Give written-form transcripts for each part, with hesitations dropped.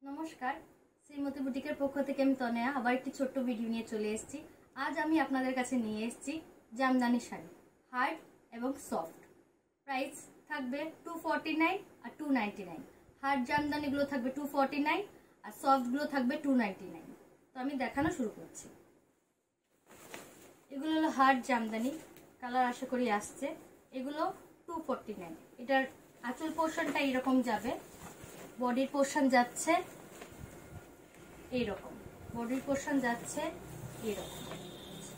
নমস্কার, শ্রীমতী বুটিকের পক্ষ থেকে আমি তনয়া আবার একটি ছোট্ট ভিডিও নিয়ে চলে এসেছি। আজ আমি আপনাদের কাছে নিয়ে এসেছি জামদানি শাড়ি, হার্ড এবং সফট। প্রাইস থাকবে 249 আর 299। হার্ড জামদানিগুলো থাকবে 249 আর সফটগুলো থাকবে 299। তো আমি দেখানো শুরু করছি। এগুলো হলো হার্ড জামদানি, কালার আশা করি আসছে। এগুলো 249। এটার আঁচল পোর্শনটা এরকম যাবে, বডির পোর্শন যাচ্ছে এইরকম, বডির পোর্শন যাচ্ছে এইরকম।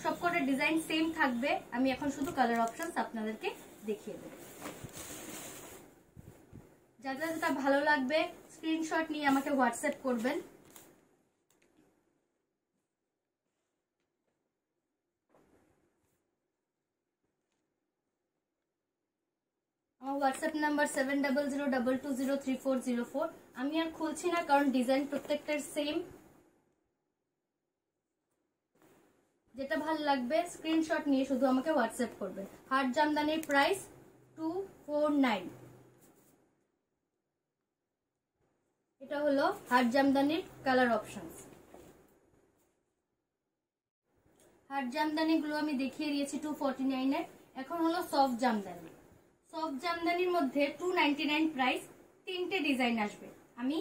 সবকটা ডিজাইন সেম থাকবে। আমি এখন শুধু কালার অপশনস আপনাদেরকে দেখিয়ে দেব। যাদের যেটা ভালো লাগবে স্ক্রিনশট নিয়ে আমাকে হোয়াটসঅ্যাপ করবেন। আমার হোয়াটসঅ্যাপ নাম্বার 7002023404। আমি আর খুলছি না কারণ ডিজাইন প্রত্যেকটার সেম। যেটা ভালো লাগবে স্ক্রিনশট নিয়ে শুধু আমাকে হোয়াটসঅ্যাপ করবেন। হার্ড জামদানির প্রাইস 249। এটা হলো হার্ড জামদানির কালার অপশনস। হার্ড জামদানি গুলো আমি দেখিয়ে দিয়েছি 249 এর। এখন হলো সফট জামদানি। সফট জামদানির মধ্যে 299 প্রাইস। তিনটে ডিজাইন আসবে। আমি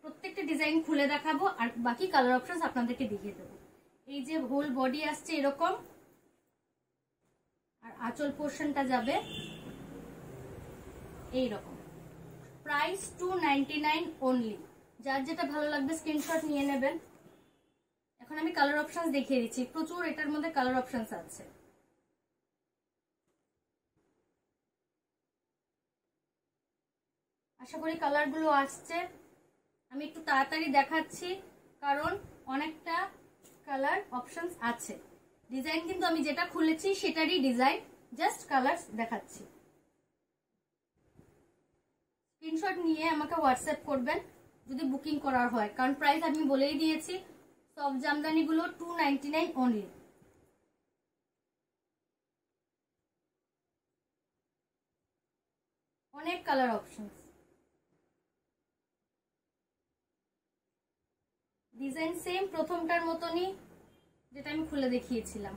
প্রত্যেকটা ডিজাইন খুলে দেখাবো আর বাকি কালার অপশনস আপনাদেরকে দেখিয়ে দেবো। এই যে হোল বডি আসছে এরকম, আর আঁচল পোর্শনটা যাবে এইরকম। Price 299 only. যার যেটা ভালো লাগবে স্ক্রিনশট নিয়ে নেবেন। এখন আমি কালার অপশনস দেখিয়ে দিচ্ছি। প্রচুর এটার মধ্যে কালার অপশনস আছে। আশা করি কালারগুলো আসছে। আমি একটু তাড়াতাড়ি দেখাচ্ছি কারণ অনেকটা কালার অপশনস আছে। ডিজাইন কিন্তু আমি যেটা খুলেছি সেটারই ডিজাইন, জাস্ট কালার দেখাচ্ছি। স্ক্রিনশট নিয়ে আমাকে হোয়াটসঅ্যাপ করবেন যদি বুকিং করার হয়, কারণ প্রাইস আমি বলেই দিয়েছি। সফট জামদানিগুলো 299 অনলি। অনেক কালার অপশনস, ডিজাইন সেম প্রথমটার মতনই যেটা আমি খুলে দেখিয়েছিলাম।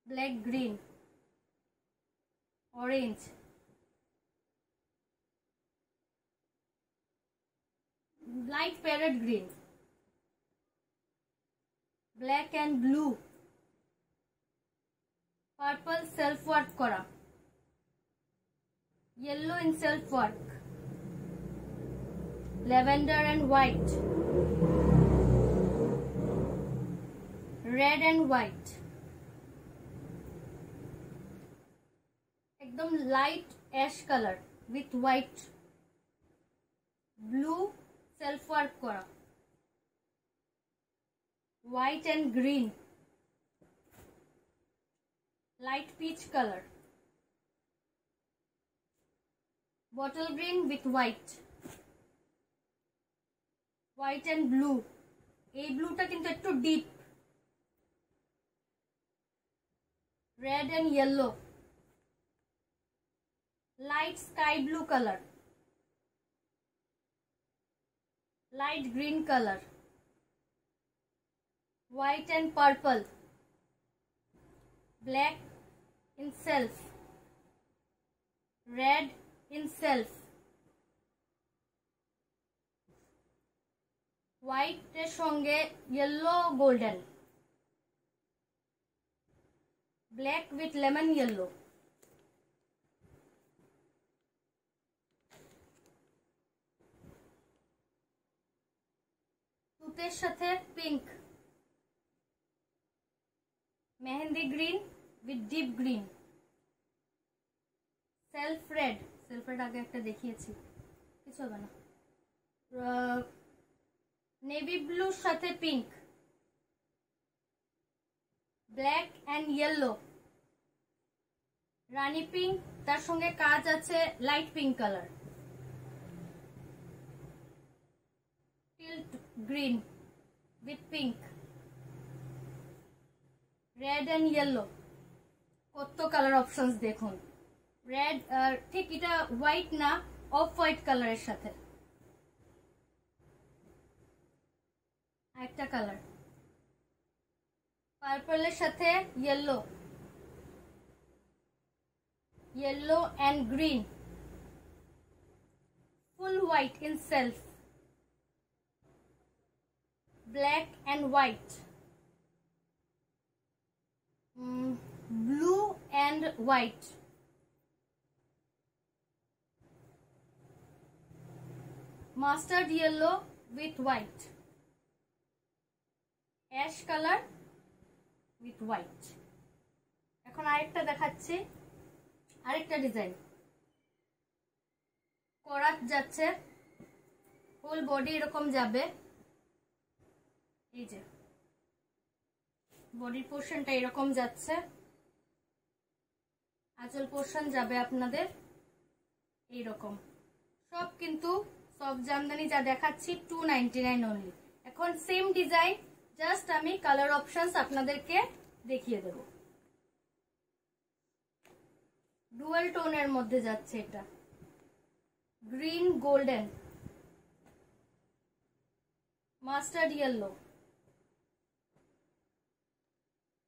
Black, green, orange, light parrot green, black and blue, purple self work করা, yellow in self work, lavender and white, red and white, একদম light ash colour with white, blue self work করা, white and green, light peach colour, bottle green with white, white and blue। এই ব্লুটা কিন্তু একটু deep, red and yellow, light sky blue color, light green color, white and purple, black in self, red in self, white এর সঙ্গে yellow golden, black with lemon yellow, তুতের সাথে pink, mehendi green with deep green, self red আগে একটা দেখিয়েছি, কিছু হবে না, নেভি ব্লুর সাথে pink, black and yellow, rani pink, তার সঙ্গে কাজ আছে light pink colour, teal green with pink, red and yellow. কত কালার অপশনস দেখুন। রেড ঠিক এটা হোয়াইট না, অফ হোয়াইট কালারের সাথে একটা কালার, পার্পলের সাথে yellow, yellow and green, full white in self, black and white, blue and white, mustard yellow with white, ash color with white। এখন আরেকটা দেখাচ্ছি, আরেকটা ডিজাইন করাত যাচ্ছে, ফুল বডি এরকম যাবে। এই যে বডির পোর্শনটা এরকম যাচ্ছে, আঁচল পোর্শন যাবে আপনাদের এইরকম। সব কিন্তু সফট জামদানি যা দেখাচ্ছি 299 অনলি। এখন সেম ডিজাইন, জাস্ট আমি কালার অপশনস আপনাদেরকে দেখিয়ে দেব। ডুয়াল টোনের মধ্যে যাচ্ছে এটা, গ্রিন গোল্ডেন, মাস্টার্ড ইয়েলো,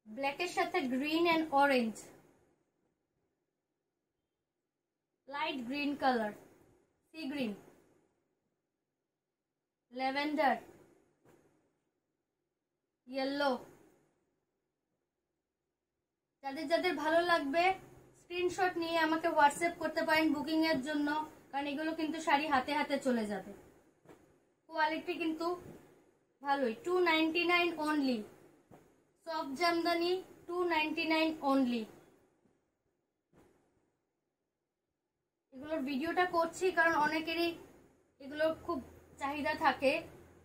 ব্ল্যাকের সাথে green and orange, light green colour, sea green, lavender, yellow. যাদের যাদের ভালো লাগবে স্ক্রিনশট নিয়ে আমাকে হোয়াটসঅ্যাপ করতে পারেন বুকিং এর জন্য, কারণ এগুলো কিন্তু শাড়ি হাতে হাতে চলে যাবে। কোয়ালিটি কিন্তু ভালোই। 299 অনলি, সফট জামদানি 299 অনলি। এগুলোর ভিডিওটা করছি কারণ অনেকেরই এগুলো খুব চাহিদা থাকে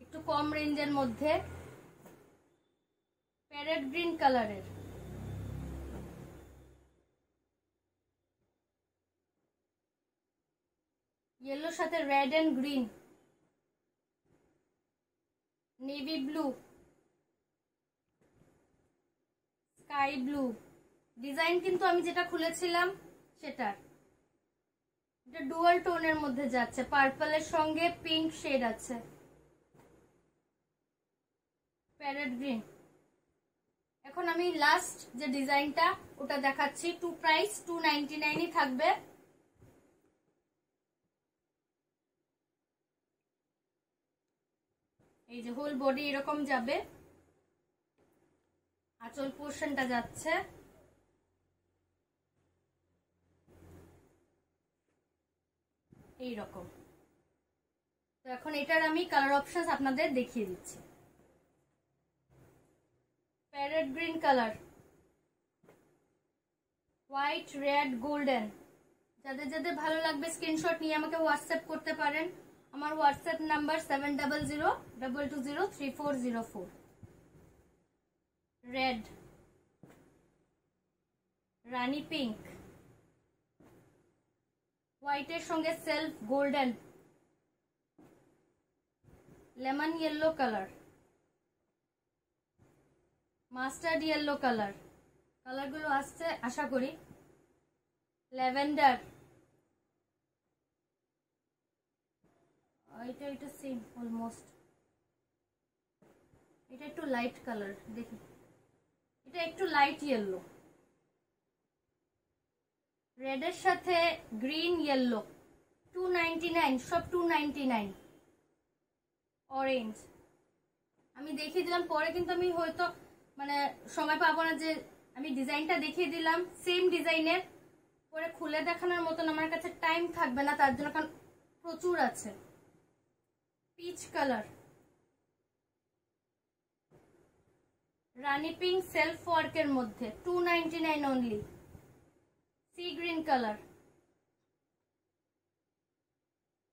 একটু কম রেঞ্জের মধ্যে। প্যারেট গ্রিন কালারের, ইয়েলোর সাথে red and green, navy blue, sky blue. Design কিন্তু আমি যেটা খুলেছিলাম সেটার, এটা ডুয়াল টোনের মধ্যে যাচ্ছে, পার্পলের সঙ্গে পিঙ্ক শেড আছে, প্যারেট গ্রিন। এখন আমি লাস্ট যে ডিজাইনটা ওটা দেখাচ্ছি, প্রাইস 299 থাকবে। এই যে হোল বডি এরকম যাবে, আঁচল পোর্শনটা যাচ্ছে এইরকম। তো এখন এটার আমি কালার অপশনস আপনাদের দেখিয়ে দিচ্ছি। Parrot green colour, white, red, golden. যাদের যাদের ভালো লাগবে স্ক্রিনশট নিয়ে আমাকে হোয়াটসঅ্যাপ করতে পারেন। আমার হোয়াটসঅ্যাপ নাম্বার 7002223404। রেড, রানী পিঙ্ক, হোয়াইটের সঙ্গে self golden, lemon yellow colour, mustard yellow colour, কালারগুলো আসছে আশা করি, ল্যাভেন্ডার, এটা সেম অলমোস্ট, এটা একটু লাইট কালার, দেখি এটা একটু লাইট ইয়েলো, রেডের সাথে গ্রিন ইয়েলো, 299, সব 299। অরেঞ্জ আমি দেখিয়ে দিলাম, পরে কিন্তু আমি হয়তো মানে সময় পাবো না যে আমি ডিজাইনটা দেখিয়ে দিলাম সেম ডিজাইনের, পরে খুলে দেখানোর মতন আমার কাছে টাইম থাকবে না, তার জন্য কারণ প্রচুর আছে। পিচ কালার, রানী পিঙ্ক সেলফ ওয়ার্কের মধ্যে 299 অনলি। সি গ্রিন কালার,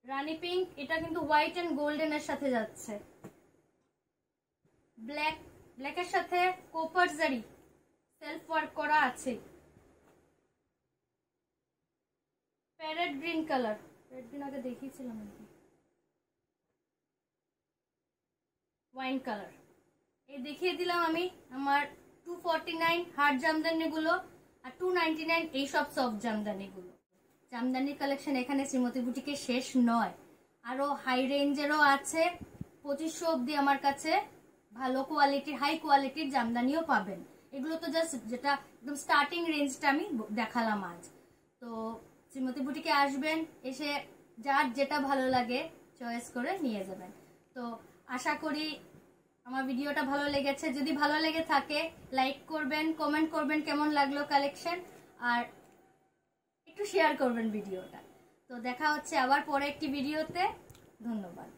রানী পিঙ্ক, এটা কিন্তু হোয়াইট এন্ড গোল্ডেনের সাথে যাচ্ছে। ব্ল্যাক, ব্ল্যাকের সাথে কোপার জারি সেলফ ওয়ার্ক করা আছে। Parrot green colour, red green আগে দেখিয়েছিলাম নাকি, ওয়াইন কালার। এই দেখিয়ে দিলাম আমি আমার 249 হার্ড জামদানিগুলো আর 299 এই সব সফট জামদানিগুলো। জামদানির কালেকশন এখানে শ্রীমতী বুটিকে শেষ নয়, আরো হাই রেঞ্জেরও আছে। 2500 অব্দি আমার কাছে ভালো কোয়ালিটির, হাই কোয়ালিটির জামদানিও পাবেন। এগুলো তো জাস্ট যেটা একদম স্টার্টিং রেঞ্জটা আমি দেখালাম আজ। তো শ্রীমতী বুটিকে আসবেন, এসে যার যেটা ভালো লাগে চয়েস করে নিয়ে যাবেন। তো আশা করি আমার ভিডিওটা ভালো লেগেছে। যদি ভালো লেগে থাকে লাইক করবেন, কমেন্ট করবেন কেমন লাগলো কালেকশন, আর একটু শেয়ার করবেন ভিডিওটা। তো দেখা হচ্ছে আবার পরে একটি ভিডিওতে। ধন্যবাদ।